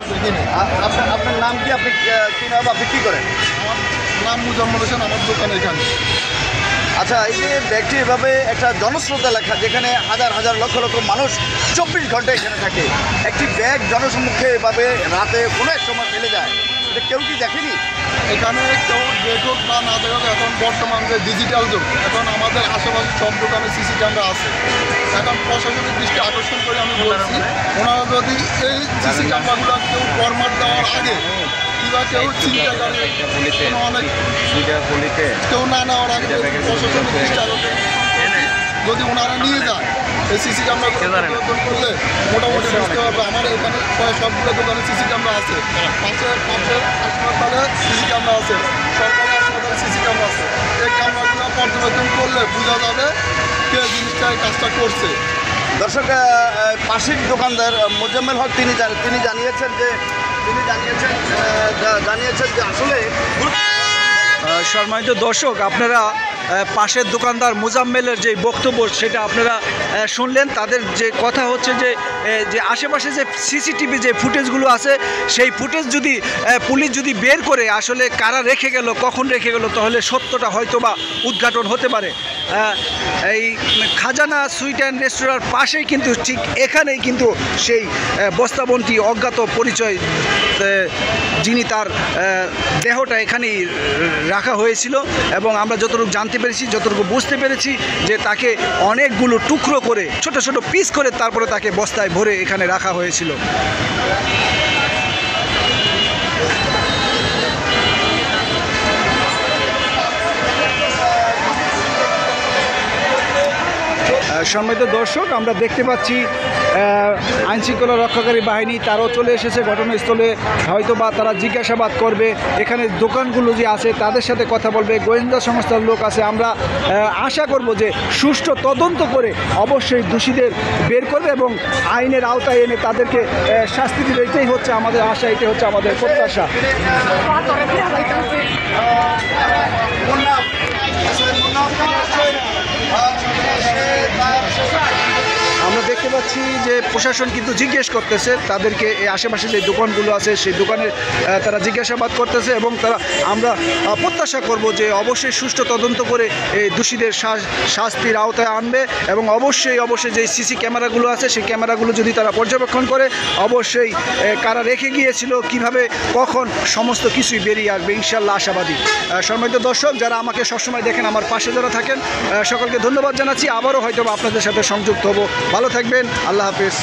আপনার নাম কি? আপনি কি নাম? আপনি কী করেন? আমার নাম মুজাম্মল হোসেন, আমার দোকান এখানে। আচ্ছা, এই যে ব্যাগটি এভাবে একটা জনস্রোত এলাকা, যেখানে হাজার হাজার লক্ষ লক্ষ মানুষ 24 ঘন্টা এখানে থাকে, একটি ব্যাগ জনসম্মুখে এভাবে রাতে কোনো এক সময় ফেলে যায়, এটা কেউ কি দেখেনি? এখানে কেউ দেখুক বা না দেখুক, এখন বর্তমান যে ডিজিটাল যুগ, এখন আমাদের আশেপাশে সব দোকানে সিসি ক্যামেরা আছে। এখন প্রশাসনের দৃষ্টি আকর্ষণ করে আমি বলছি, ওনারা যদি এই সিসি ক্যামেরাগুলো কেউ ফরম্যাট দেওয়ার আগে কিংবা কেউ চিন্তা করে অনেক কেউ না নেওয়ার আগে প্রশাসনের দৃষ্টি আকর্ষণ যদি ওনারা নিয়ে যায়, এই সিসি ক্যামেরা পরিবর্তন করলে মোটামুটি বুঝতে পারবে। আমার এখানে সবগুলো দোকানে সিসি ক্যামেরা আছে, পাশের হাসপাতালে সিসি ক্যামেরা আছে, সরকারি হাসপাতালে সিসি ক্যামেরা আছে। এই ক্যামেরাগুলো পর্যবেক্ষণ করলে বোঝা যাবে কে জিনিসটা কাজটা করছে। দর্শক, পাশের দোকানদার মোজাম্মেল হক তিনি জানিয়েছেন যে আসলে সম্মানিত দর্শক, আপনারা পাশের দোকানদার মোজাম্মেলের যে বক্তব্য সেটা আপনারা শুনলেন। তাদের যে কথা হচ্ছে যে আশেপাশে যে সিসিটিভি যে ফুটেজগুলো আছে, সেই ফুটেজ যদি পুলিশ যদি বের করে আসলে কারা রেখে গেল, কখন রেখে গেল, তাহলে সত্যটা হয়তো বা উদ্ঘাটন হতে পারে। এই খাজানা সুইট অ্যান্ড রেস্তোরাঁর পাশেই কিন্তু ঠিক এখানেই কিন্তু সেই বস্তাবন্দি অজ্ঞাত পরিচয় যিনি তার দেহটা এখানেই রাখা হয়েছিল, এবং আমরা যতটুকু জানতে পেরেছি, যতটুকু বুঝতে পেরেছি যে তাকে অনেকগুলো টুকরো করে ছোট ছোট পিস করে তারপরে তাকে বস্তায় ভরে এখানে রাখা হয়েছিল। সম্মানিত দর্শক, আমরা দেখতে পাচ্ছি আইনশৃঙ্খলা রক্ষাকারী বাহিনী তারাও চলে এসেছে ঘটনাস্থলে। হয়তো বা তারা জিজ্ঞাসাবাদ করবে, এখানে দোকানগুলো যে আছে তাদের সাথে কথা বলবে, গোয়েন্দা সংস্থার লোক আছে। আমরা আশা করব যে সুষ্ঠু তদন্ত করে অবশ্যই দোষীদের বের করবে এবং আইনের আওতায় এনে তাদেরকে শাস্তি দিবে। এটাই হচ্ছে আমাদের আশা, এটাই হচ্ছে আমাদের প্রত্যাশা। আমরা দেখতে পাচ্ছি যে প্রশাসন কিন্তু জিজ্ঞেস করতেছে তাদেরকে, এই আশেপাশে যে দোকানগুলো আছে সেই দোকানের তারা জিজ্ঞাসাবাদ করতেছে, এবং আমরা প্রত্যাশা করব যে অবশ্যই সুষ্ঠু তদন্ত করে এই দোষীদের শাস্তির আওতায় আনবে, এবং অবশ্যই যে সিসি ক্যামেরাগুলো আছে সেই ক্যামেরাগুলো যদি তারা পর্যবেক্ষণ করে, অবশ্যই কারা রেখে গিয়েছিল, কিভাবে, কখন, সমস্ত কিছুই বেরিয়ে আসবে ইনশাল্লাহ, আশাবাদী। সম্মানিত দর্শক, যারা আমাকে সবসময় দেখেন, আমার পাশে যারা থাকেন, সকলকে ধন্যবাদ জানাচ্ছি। আবারও হয়তো আপনাদের সাথে সংযুক্ত হব। ভালো থাকবেন। আল্লাহ হাফেজ।